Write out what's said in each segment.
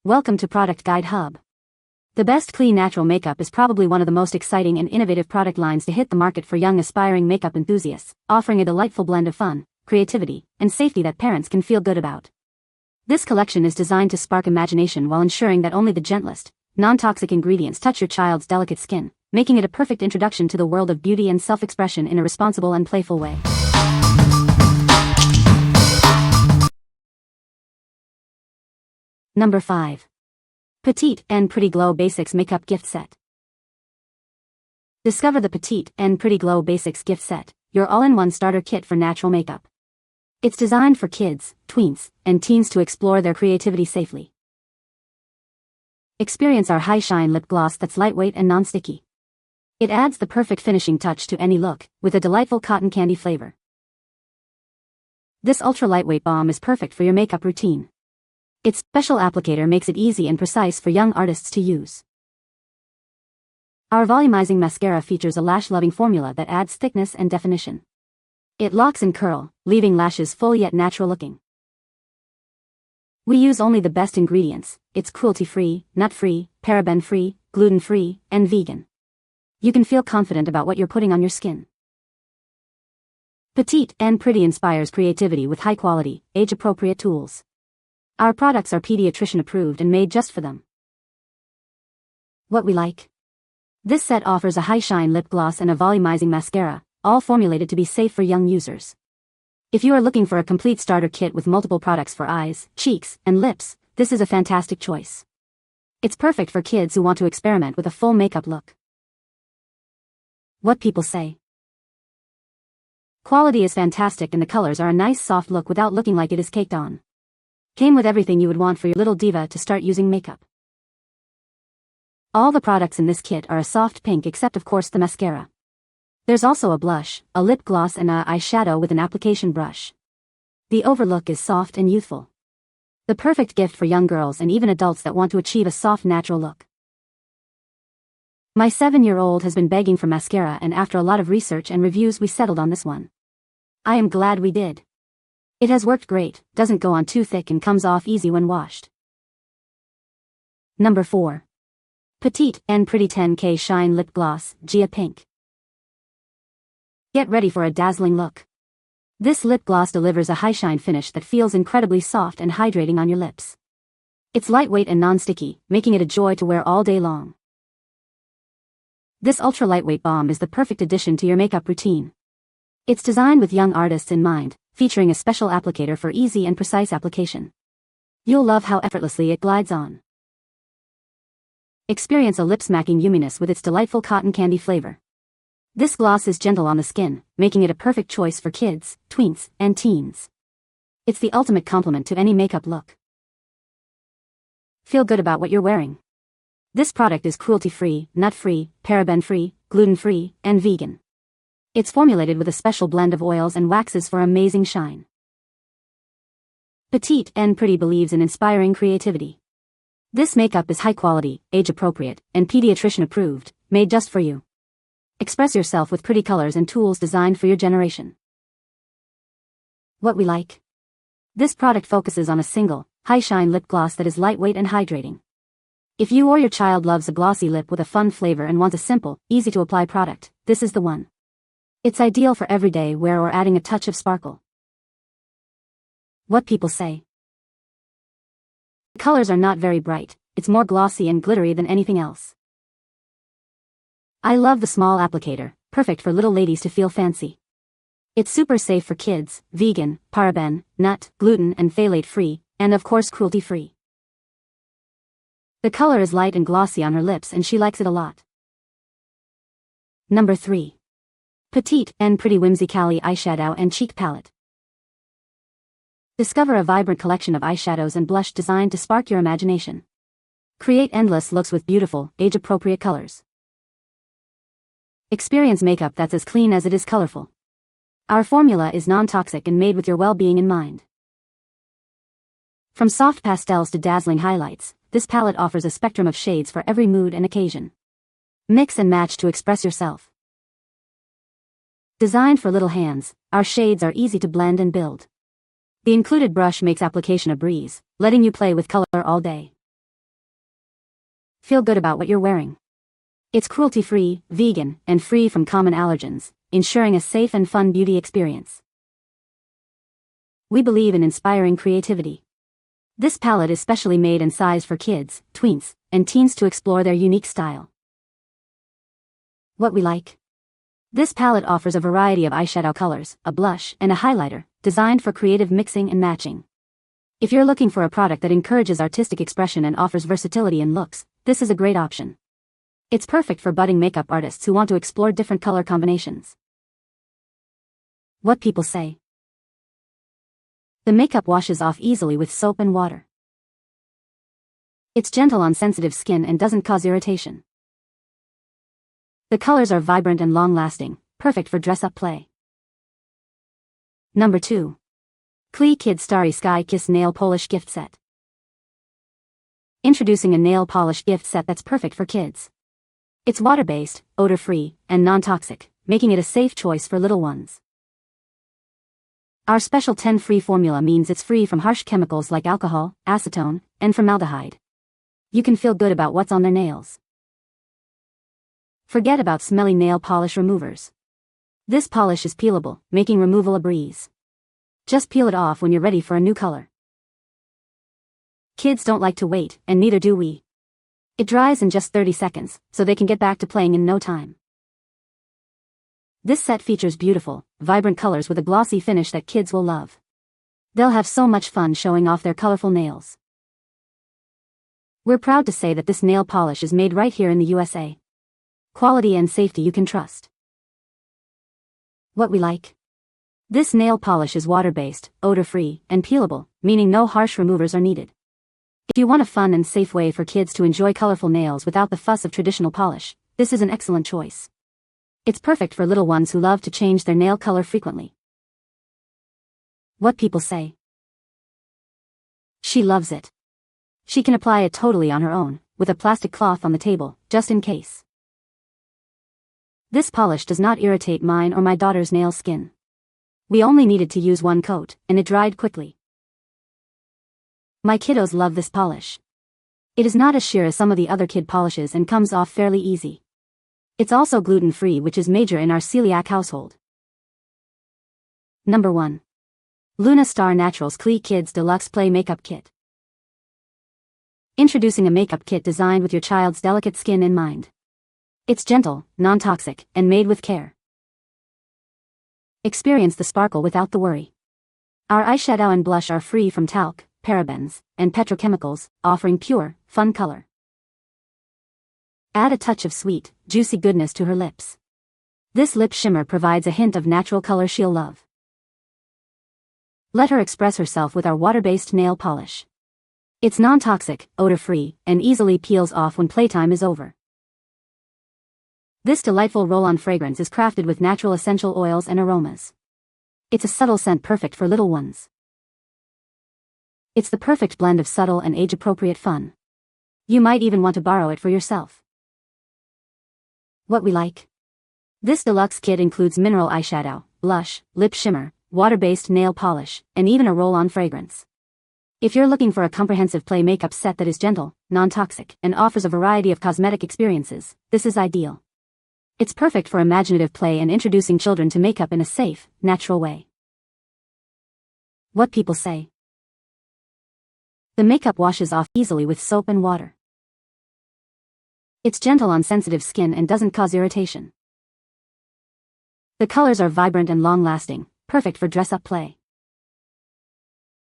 Welcome to Product Guide Hub. The best Klee Natural Makeup is probably one of the most exciting and innovative product lines to hit the market for young aspiring makeup enthusiasts, offering a delightful blend of fun, creativity, and safety that parents can feel good about. This collection is designed to spark imagination while ensuring that only the gentlest, non-toxic ingredients touch your child's delicate skin, making it a perfect introduction to the world of beauty and self-expression in a responsible and playful way. Number 5. Petite and Pretty Glow Basics Makeup Gift Set. Discover the Petite and Pretty Glow Basics Gift Set, your all-in-one starter kit for natural makeup. It's designed for kids, tweens, and teens to explore their creativity safely. Experience our High Shine Lip Gloss that's lightweight and non-sticky. It adds the perfect finishing touch to any look, with a delightful cotton candy flavor. This ultra-lightweight balm is perfect for your makeup routine. Its special applicator makes it easy and precise for young artists to use. Our volumizing mascara features a lash-loving formula that adds thickness and definition. It locks and curl, leaving lashes full yet natural-looking. We use only the best ingredients. It's cruelty-free, nut-free, paraben-free, gluten-free, and vegan. You can feel confident about what you're putting on your skin. Petite and Pretty inspires creativity with high-quality, age-appropriate tools. Our products are pediatrician approved and made just for them. What we like. This set offers a high shine lip gloss and a volumizing mascara, all formulated to be safe for young users. If you are looking for a complete starter kit with multiple products for eyes, cheeks, and lips, this is a fantastic choice. It's perfect for kids who want to experiment with a full makeup look. What people say. Quality is fantastic and the colors are a nice soft look without looking like it is caked on. Came with everything you would want for your little diva to start using makeup. All the products in this kit are a soft pink except of course the mascara. There's also a blush, a lip gloss and a eyeshadow with an application brush. The overlook is soft and youthful. The perfect gift for young girls and even adults that want to achieve a soft natural look. My 7-year-old has been begging for mascara and after a lot of research and reviews we settled on this one. I am glad we did. It has worked great, doesn't go on too thick and comes off easy when washed. Number 4. Petite and Pretty 10K Shine Lip Gloss, Gia Pink. Get ready for a dazzling look. This lip gloss delivers a high shine finish that feels incredibly soft and hydrating on your lips. It's lightweight and non-sticky, making it a joy to wear all day long. This ultra-lightweight balm is the perfect addition to your makeup routine. It's designed with young artists in mind, featuring a special applicator for easy and precise application. You'll love how effortlessly it glides on. Experience a lip-smacking yumminess with its delightful cotton candy flavor. This gloss is gentle on the skin, making it a perfect choice for kids, tweens, and teens. It's the ultimate complement to any makeup look. Feel good about what you're wearing. This product is cruelty-free, nut-free, paraben-free, gluten-free, and vegan. It's formulated with a special blend of oils and waxes for amazing shine. Petite and Pretty believes in inspiring creativity. This makeup is high quality, age appropriate, and pediatrician approved, made just for you. Express yourself with pretty colors and tools designed for your generation. What we like. This product focuses on a single, high shine lip gloss that is lightweight and hydrating. If you or your child loves a glossy lip with a fun flavor and wants a simple, easy to apply product, this is the one. It's ideal for everyday wear or adding a touch of sparkle. What people say. The colors are not very bright, it's more glossy and glittery than anything else. I love the small applicator, perfect for little ladies to feel fancy. It's super safe for kids, vegan, paraben, nut, gluten and phthalate free, and of course cruelty free. The color is light and glossy on her lips and she likes it a lot. Number 3. Petite and Pretty WhimsiCali Eyeshadow and Cheek Palette. Discover a vibrant collection of eyeshadows and blush designed to spark your imagination. Create endless looks with beautiful, age-appropriate colors. Experience makeup that's as clean as it is colorful. Our formula is non-toxic and made with your well-being in mind. From soft pastels to dazzling highlights, this palette offers a spectrum of shades for every mood and occasion. Mix and match to express yourself. Designed for little hands, our shades are easy to blend and build. The included brush makes application a breeze, letting you play with color all day. feel good about what you're wearing. It's cruelty-free, vegan, and free from common allergens, ensuring a safe and fun beauty experience. We believe in inspiring creativity. This palette is specially made and sized for kids, tweens, and teens to explore their unique style. What we like. This palette offers a variety of eyeshadow colors, a blush, and a highlighter, designed for creative mixing and matching. If you're looking for a product that encourages artistic expression and offers versatility in looks, this is a great option. It's perfect for budding makeup artists who want to explore different color combinations. What people say. The makeup washes off easily with soap and water. It's gentle on sensitive skin and doesn't cause irritation. The colors are vibrant and long-lasting, perfect for dress-up play. Number 2. Klee Kids Starry Sky Kiss Nail Polish Gift Set. Introducing a nail polish gift set that's perfect for kids. It's water-based, odor-free, and non-toxic, making it a safe choice for little ones. Our special 10-free formula means it's free from harsh chemicals like alcohol, acetone, and formaldehyde. You can feel good about what's on their nails. Forget about smelly nail polish removers. This polish is peelable, making removal a breeze. Just peel it off when you're ready for a new color. Kids don't like to wait, and neither do we. It dries in just 30 seconds, so they can get back to playing in no time. This set features beautiful, vibrant colors with a glossy finish that kids will love. They'll have so much fun showing off their colorful nails. We're proud to say that this nail polish is made right here in the USA. Quality and safety you can trust. What we like. This nail polish is water-based, odor-free, and peelable, meaning no harsh removers are needed. If you want a fun and safe way for kids to enjoy colorful nails without the fuss of traditional polish, this is an excellent choice. It's perfect for little ones who love to change their nail color frequently. What people say. She loves it. She can apply it totally on her own, with a plastic cloth on the table, just in case. This polish does not irritate mine or my daughter's nail skin. We only needed to use one coat, and it dried quickly. My kiddos love this polish. It is not as sheer as some of the other kid polishes and comes off fairly easy. It's also gluten-free, which is major in our celiac household. Number 1. Luna Star Naturals Klee Kids Deluxe Play Makeup Kit. Introducing a makeup kit designed with your child's delicate skin in mind. It's gentle, non-toxic, and made with care. Experience the sparkle without the worry. Our eyeshadow and blush are free from talc, parabens, and petrochemicals, offering pure, fun color. Add a touch of sweet, juicy goodness to her lips. This lip shimmer provides a hint of natural color she'll love. Let her express herself with our water-based nail polish. It's non-toxic, odor-free, and easily peels off when playtime is over. This delightful roll-on fragrance is crafted with natural essential oils and aromas. It's a subtle scent perfect for little ones. It's the perfect blend of subtle and age-appropriate fun. You might even want to borrow it for yourself. What we like. This deluxe kit includes mineral eyeshadow, blush, lip shimmer, water-based nail polish, and even a roll-on fragrance. If you're looking for a comprehensive play makeup set that is gentle, non-toxic, and offers a variety of cosmetic experiences, this is ideal. It's perfect for imaginative play and introducing children to makeup in a safe, natural way. What people say. The makeup washes off easily with soap and water. It's gentle on sensitive skin and doesn't cause irritation. The colors are vibrant and long-lasting, perfect for dress-up play.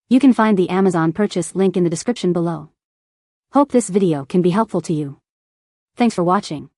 You can find the Amazon purchase link in the description below. Hope this video can be helpful to you. Thanks for watching.